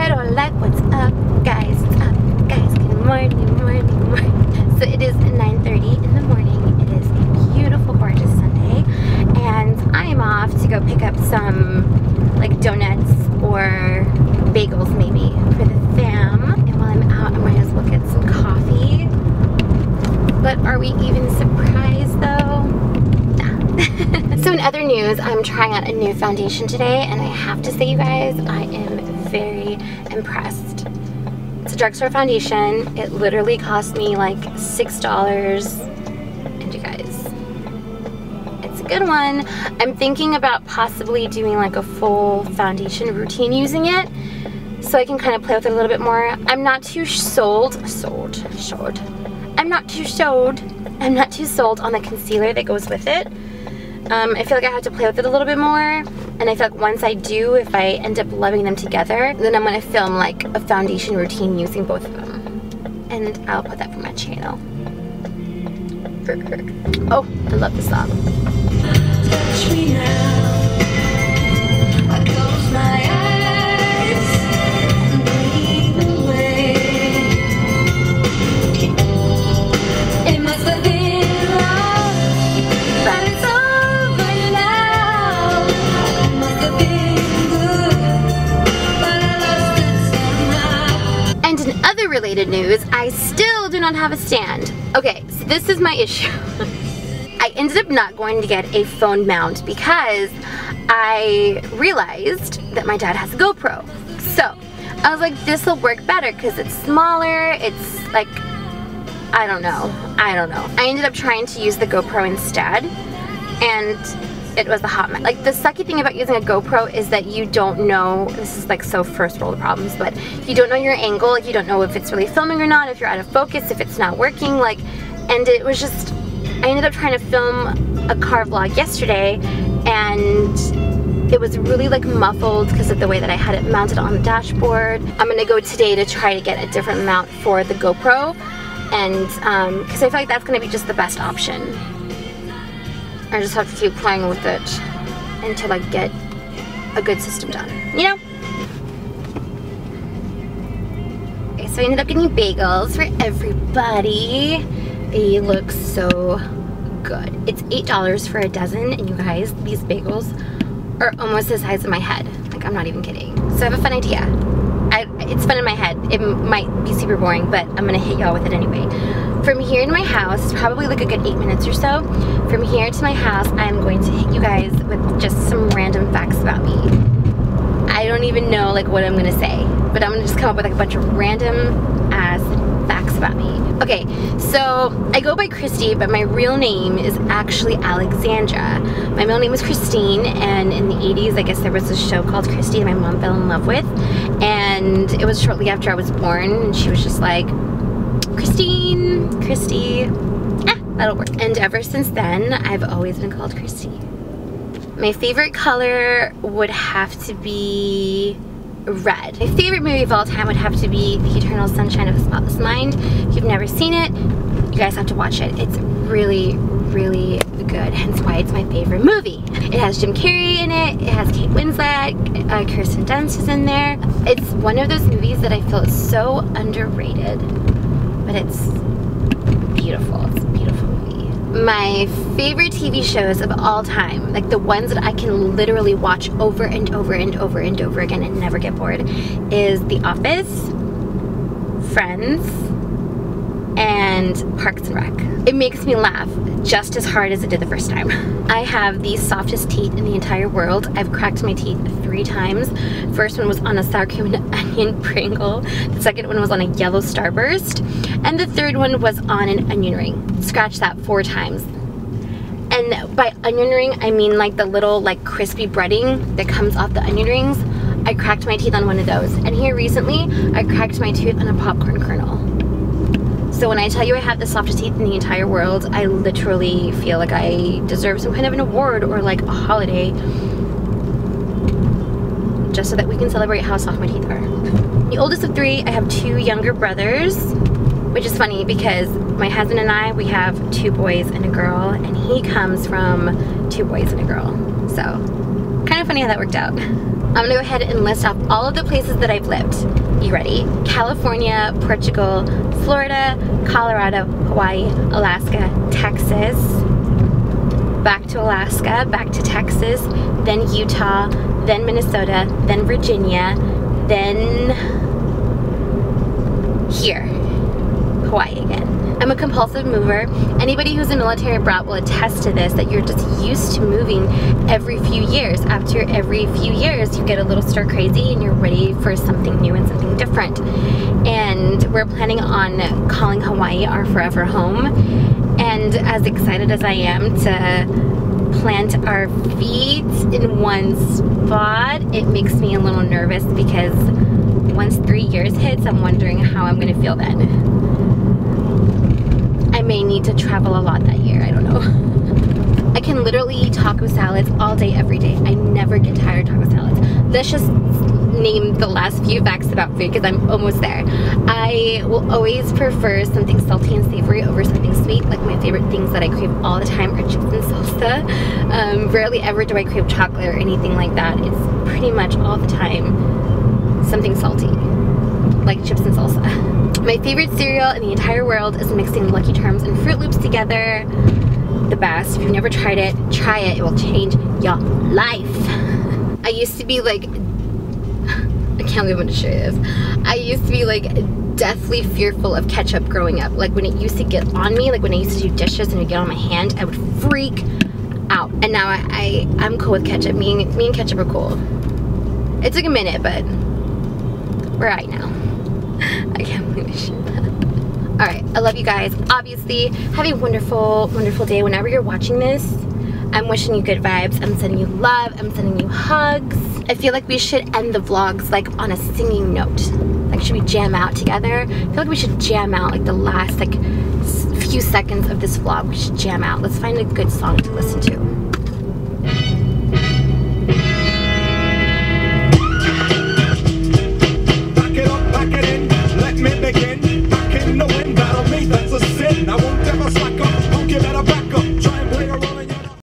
Pero like, what's up, guys? What's up, guys? Good morning, morning, morning. So it is 9:30 in the morning. It is a beautiful, gorgeous Sunday, and I am off to go pick up some like donuts or bagels maybe for the fam. And while I'm out, I might as well get some coffee. But are we even surprised though? Nah. So in other news, I'm trying out a new foundation today, and I have to say, you guys, I am very impressed. It's a drugstore foundation. It literally cost me like $6, and you guys, it's a good one. I'm thinking about possibly doing like a full foundation routine using it, so I can kind of play with it a little bit more. I'm not too sold I'm not too sold on the concealer that goes with it. I feel like I have to play with it a little bit more, and I feel like once I do, if I end up loving them together, then I'm going to film like a foundation routine using both of them, and I'll put that for my channel. Oh, I love this song. Touch me now. I close my eyes and breathe away. It must have been love, but it's over now. It must have been good, but I lost it somehow. And in other related news, I still do not have a stand. Okay, so this is my issue. I ended up not going to get a phone mount because I realized that my dad has a GoPro. So I was like, this will work better because it's smaller. It's like, I don't know. I ended up trying to use the GoPro instead, and it was a hot mess. Like, the sucky thing about using a GoPro is that you don't know, this is like so first world problems, but you don't know your angle. Like, you don't know if it's really filming or not, if you're out of focus, if it's not working, like, and it was just, I ended up trying to film a car vlog yesterday, and it was really like muffled because of the way that I had it mounted on the dashboard. I'm gonna go today to try to get a different mount for the GoPro, and because I feel like that's gonna be just the best option. I just have to keep playing with it until I get a good system done, you know? Okay, so I ended up getting bagels for everybody. They look so good. It's $8 for a dozen, and you guys, these bagels are almost the size of my head. Like, I'm not even kidding. So I have a fun idea. It's fun in my head. It might be super boring, but I'm gonna hit y'all with it anyway. From here to my house, it's probably like a good 8 minutes or so. From here to my house, I'm going to hit you guys with just some random facts about me. I don't even know like what I'm gonna say, but I'm gonna just come up with like a bunch of random ass facts about me. Okay, so I go by Christy, but my real name is actually Alexandra. My middle name is Christine, and in the 80s, I guess there was this show called Christy that my mom fell in love with, and it was shortly after I was born, and she was just like, Christine, Christy, that'll work. And ever since then, I've always been called Christy. My favorite color would have to be red. My favorite movie of all time would have to be The Eternal Sunshine of a Spotless Mind. If you've never seen it, you guys have to watch it. It's really, really good, hence why it's my favorite movie. It has Jim Carrey in it, it has Kate Winslet, Kirsten Dunst is in there. It's one of those movies that I feel is so underrated, but it's beautiful. It's a beautiful movie. My favorite TV shows of all time, like the ones that I can literally watch over and over and over and over again and never get bored, is The Office, Friends, and Parks and Rec. It makes me laugh just as hard as it did the first time. I have the softest teeth in the entire world. I've cracked my teeth 3 times. First one was on a sour cream and onion Pringle. The second one was on a yellow Starburst. And the third one was on an onion ring. Scratched that 4 times. And by onion ring, I mean like the little like crispy breading that comes off the onion rings. I cracked my teeth on one of those. And here recently, I cracked my tooth on a popcorn kernel. So when I tell you I have the softest teeth in the entire world, I literally feel like I deserve some kind of an award or like a holiday, just so that we can celebrate how soft my teeth are. The oldest of 3, I have 2 younger brothers, which is funny because my husband and I, we have 2 boys and a girl, and he comes from 2 boys and a girl. So kind of funny how that worked out. gonna go ahead and list off all of the places that I've lived. You ready? California, Portugal, Florida, Colorado, Hawaii, Alaska, Texas, back to Alaska, back to Texas, then Utah, then Minnesota, then Virginia, then here, Hawaii again. I'm a compulsive mover. Anybody who's a military brat will attest to this, that you're just used to moving every few years. After every few years, you get a little stir crazy and you're ready for something new and something different. And we're planning on calling Hawaii our forever home. And as excited as I am to plant our feet in one spot, it makes me a little nervous because once 3 years hits, I'm wondering how I'm gonna feel then. I may need to travel a lot that year, I don't know. I can literally eat taco salads all day, every day. I never get tired of taco salads. Let's just name the last few facts about food because I'm almost there. I will always prefer something salty and savory over something sweet. Like my favorite things that I crave all the time are chips and salsa. Rarely ever do I crave chocolate or anything like that. It's pretty much all the time something salty, like chips and salsa. My favorite cereal in the entire world is mixing Lucky Charms and Fruit Loops together. The best. If you've never tried it, try it. It will change your life. I used to be like, I can't believe I'm going to show you this. I used to be like deathly fearful of ketchup growing up. Like when it used to get on me, like when I used to do dishes and it would get on my hand, I would freak out. And now I'm cool with ketchup. Me and ketchup are cool. It took a minute, but we're right now. I can't believe I shared that. Alright, I love you guys. Obviously, have a wonderful, wonderful day whenever you're watching this. I'm wishing you good vibes. I'm sending you love. I'm sending you hugs. I feel like we should end the vlogs like on a singing note. Like, should we jam out together? I feel like we should jam out like the last like few seconds of this vlog. We should jam out. Let's find a good song to listen to.